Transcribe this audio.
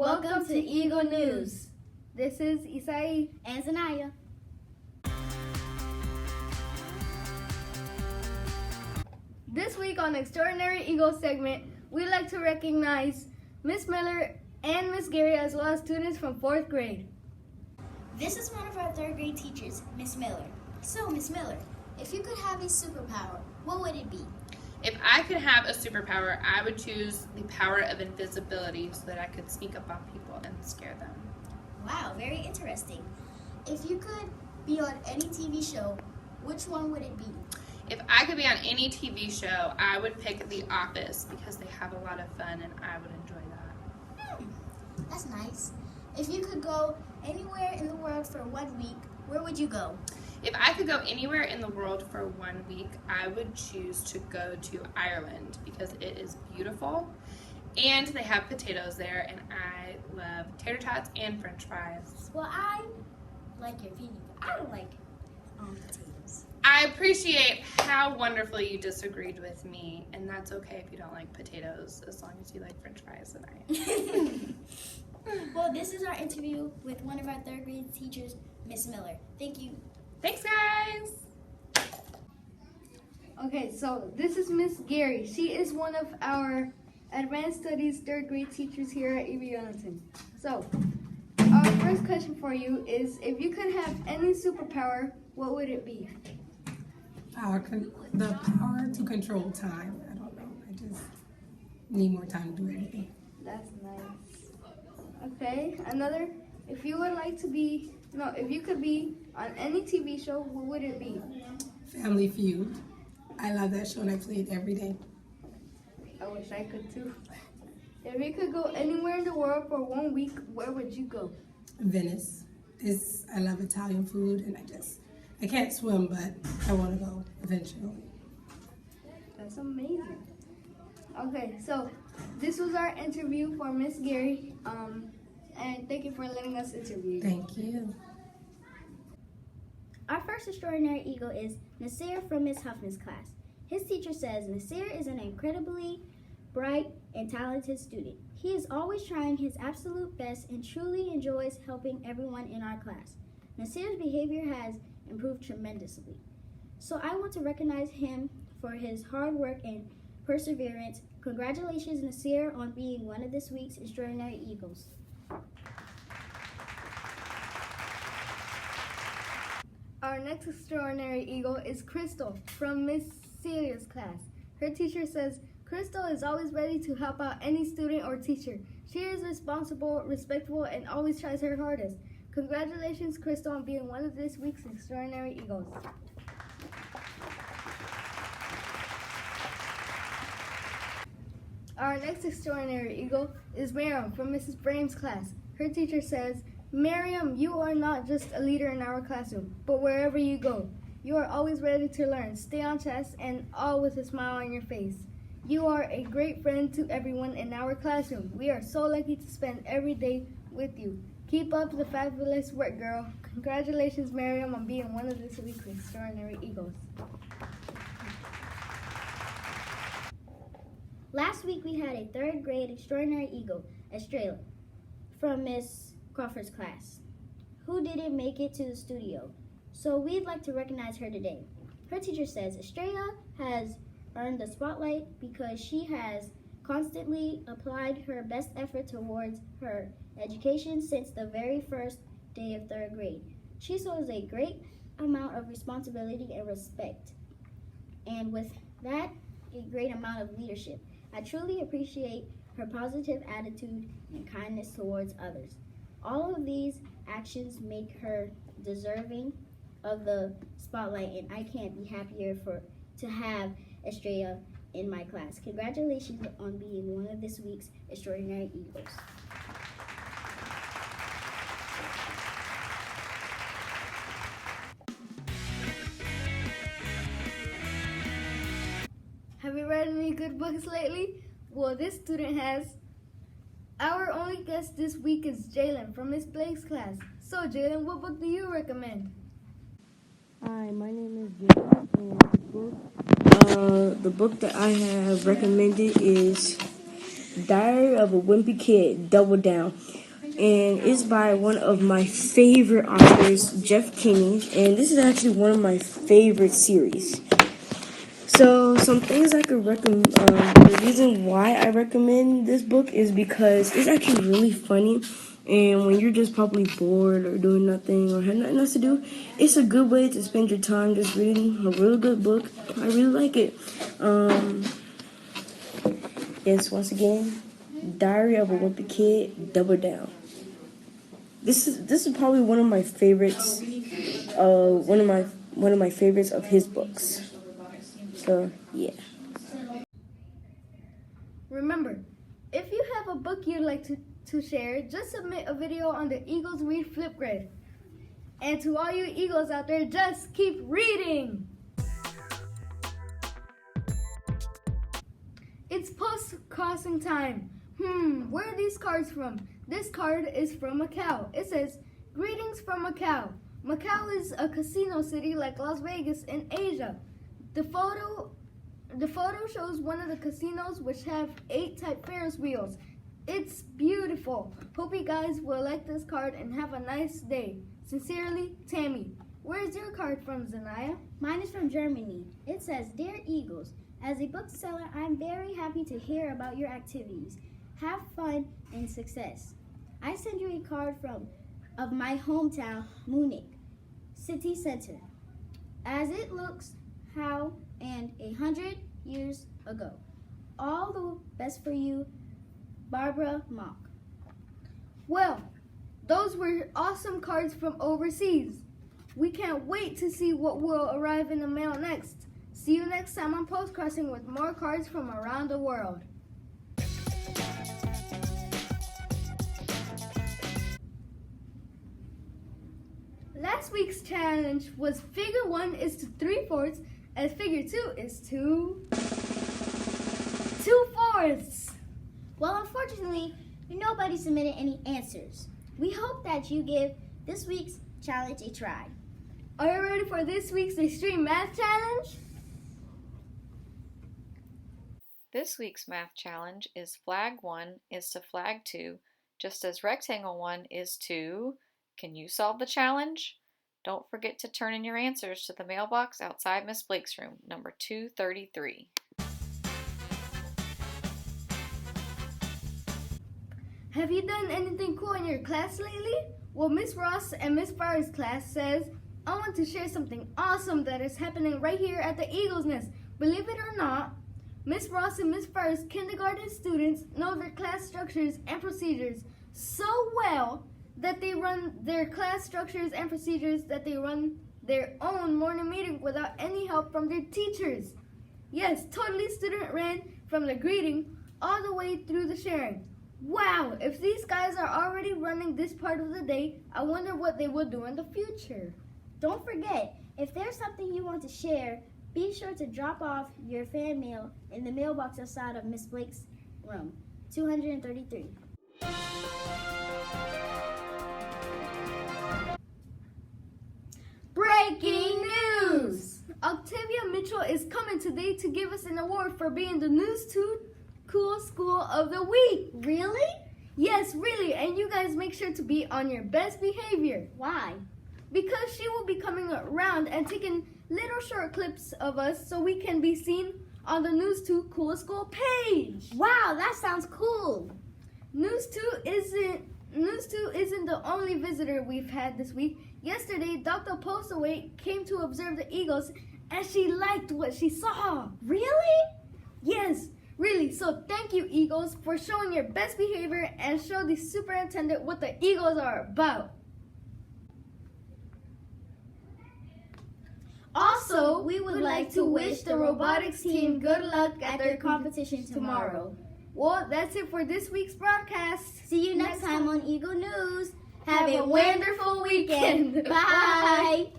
Welcome to Eagle News. This is Isai And Zanaya. This week on Extraordinary Eagle segment, we'd like to recognize Miss Miller and Miss Gary as well as students from 4th grade. This is one of our 3rd grade teachers, Miss Miller. So, Miss Miller, if you could have a superpower, what would it be? If I could have a superpower, I would choose the power of invisibility so that I could sneak up on people and scare them. Wow, very interesting. If you could be on any TV show, which one would it be? If I could be on any TV show, I would pick The Office because they have a lot of fun and I would enjoy that. That's nice. If you could go anywhere in the world for 1 week, where would you go? If I could go anywhere in the world for 1 week, I would choose to go to Ireland because it is beautiful and they have potatoes there and I love tater tots and french fries. Well, I like your opinion, but I don't like potatoes. I appreciate how wonderfully you disagreed with me, and that's okay if you don't like potatoes as long as you like french fries and I. Well, this is our interview with one of our 3rd grade teachers, Miss Miller. Thank you. Thanks, guys. Okay, so this is Miss Gary. She is one of our Advanced Studies 3rd grade teachers here at E.B. Arlington. So, our first question for you is, if you could have any superpower, what would it be? The power to control time. I don't know. I just need more time to do everything. That's nice. Okay, another. If you could be on any TV show, what would it be? Family Feud. I love that show and I play it every day. I wish I could too. If you could go anywhere in the world for 1 week, where would you go? Venice. I love Italian food and I can't swim, but I want to go eventually. That's amazing. Okay, so this was our interview for Miss Gary. And thank you for letting us interview you. Thank you. Our first extraordinary eagle is Nasir from Miss Huffman's class. His teacher says Nasir is an incredibly bright and talented student. He is always trying his absolute best and truly enjoys helping everyone in our class. Nasir's behavior has improved tremendously. So I want to recognize him for his hard work and perseverance. Congratulations, Nasir, on being one of this week's Extraordinary Eagles. Our next extraordinary eagle is Crystal from Miss Celia's class. Her teacher says Crystal is always ready to help out any student or teacher. She is responsible, respectful, and always tries her hardest. Congratulations, Crystal, on being one of this week's extraordinary eagles. Our next extraordinary eagle is Miriam from Mrs. Braham's class. Her teacher says, Miriam, you are not just a leader in our classroom, but wherever you go, you are always ready to learn, stay on task, and all with a smile on your face. You are a great friend to everyone in our classroom. We are so lucky to spend every day with you. Keep up the fabulous work, girl. Congratulations, Miriam, on being one of this week's extraordinary eagles. Last week we had a 3rd grade extraordinary eagle, Estrella, from Miss Crawford's class, who didn't make it to the studio. So we'd like to recognize her today. Her teacher says Estrella has earned the spotlight because she has constantly applied her best effort towards her education since the very first day of 3rd grade. She shows a great amount of responsibility and respect, and with that, a great amount of leadership. I truly appreciate her positive attitude and kindness towards others. All of these actions make her deserving of the spotlight, and I can't be happier to have Estrella in my class. Congratulations on being one of this week's Extraordinary Eagles. Have you read any good books lately? Well, this student has. Our only guest this week is Jalen from Miss Blake's class. So, Jalen, what book do you recommend? Hi, my name is Jalen, and the book that I have recommended is Diary of a Wimpy Kid, Double Down. And it's by one of my favorite authors, Jeff Kinney. And this is actually one of my favorite series. So some things I could recommend. The reason why I recommend this book is because it's actually really funny. And when you're just probably bored or doing nothing or have nothing else to do, it's a good way to spend your time just reading a really good book. I really like it. Yes, once again, Diary of a Wimpy Kid, Double Down. This is probably one of my favorites. One of my favorites of his books. So yeah. Remember, if you have a book you'd like to share, just submit a video on the Eagles Read Flipgrid. And to all you Eagles out there, just keep reading! It's post-crossing time. Where are these cards from? This card is from Macau. It says, "Greetings from Macau." Macau is a casino city like Las Vegas in Asia. The photo shows one of the casinos which have 8 type Ferris wheels. It's beautiful. Hope you guys will like this card and have a nice day. Sincerely, Tammy. Where's your card from, Zanaya? Mine is from Germany. It says, "Dear Eagles, as a bookseller, I'm very happy to hear about your activities. Have fun and success. I send you a card of my hometown, Munich city center. As it looks how and 100 years ago. All the best for you, Barbara Mock." Well, those were awesome cards from overseas. We can't wait to see what will arrive in the mail next. See you next time on Post Crossing with more cards from around the world. Last week's challenge was figure 1 is to 3/4 and figure 2 is to 2/4. Well, unfortunately, nobody submitted any answers. We hope that you give this week's challenge a try. Are you ready for this week's Extreme Math Challenge? This week's math challenge is flag 1 is to flag 2, just as rectangle 1 is to... Can you solve the challenge? Don't forget to turn in your answers to the mailbox outside Miss Blake's room, number 233. Have you done anything cool in your class lately? Well, Miss Ross and Miss Farr's class says, "I want to share something awesome that is happening right here at the Eagle's Nest." Believe it or not, Miss Ross and Miss Farr's kindergarten students know their class structures and procedures so well that they run their class structures and procedures that they run their own morning meeting without any help from their teachers. Yes, totally student ran from the greeting all the way through the sharing. Wow, if these guys are already running this part of the day, I wonder what they will do in the future. Don't forget, if there's something you want to share, be sure to drop off your fan mail in the mailbox outside of Miss Blake's room, 233. Breaking news! Octavia Mitchell is coming today to give us an award for being the News 2 Cool School of the Week. Really? Yes, really, and you guys make sure to be on your best behavior. Why? Because she will be coming around and taking little short clips of us so we can be seen on the News 2 Cool School page. Wow, that sounds cool. News 2 isn't the only visitor we've had this week. Yesterday, Dr. Postaway came to observe the Eagles and she liked what she saw. Really? Yes, really. So thank you, Eagles, for showing your best behavior and show the superintendent what the Eagles are about. Also, we would like to wish the robotics team good luck at their competition tomorrow. Well, that's it for this week's broadcast. See you next time on Eagle News. Have a wonderful weekend. Bye.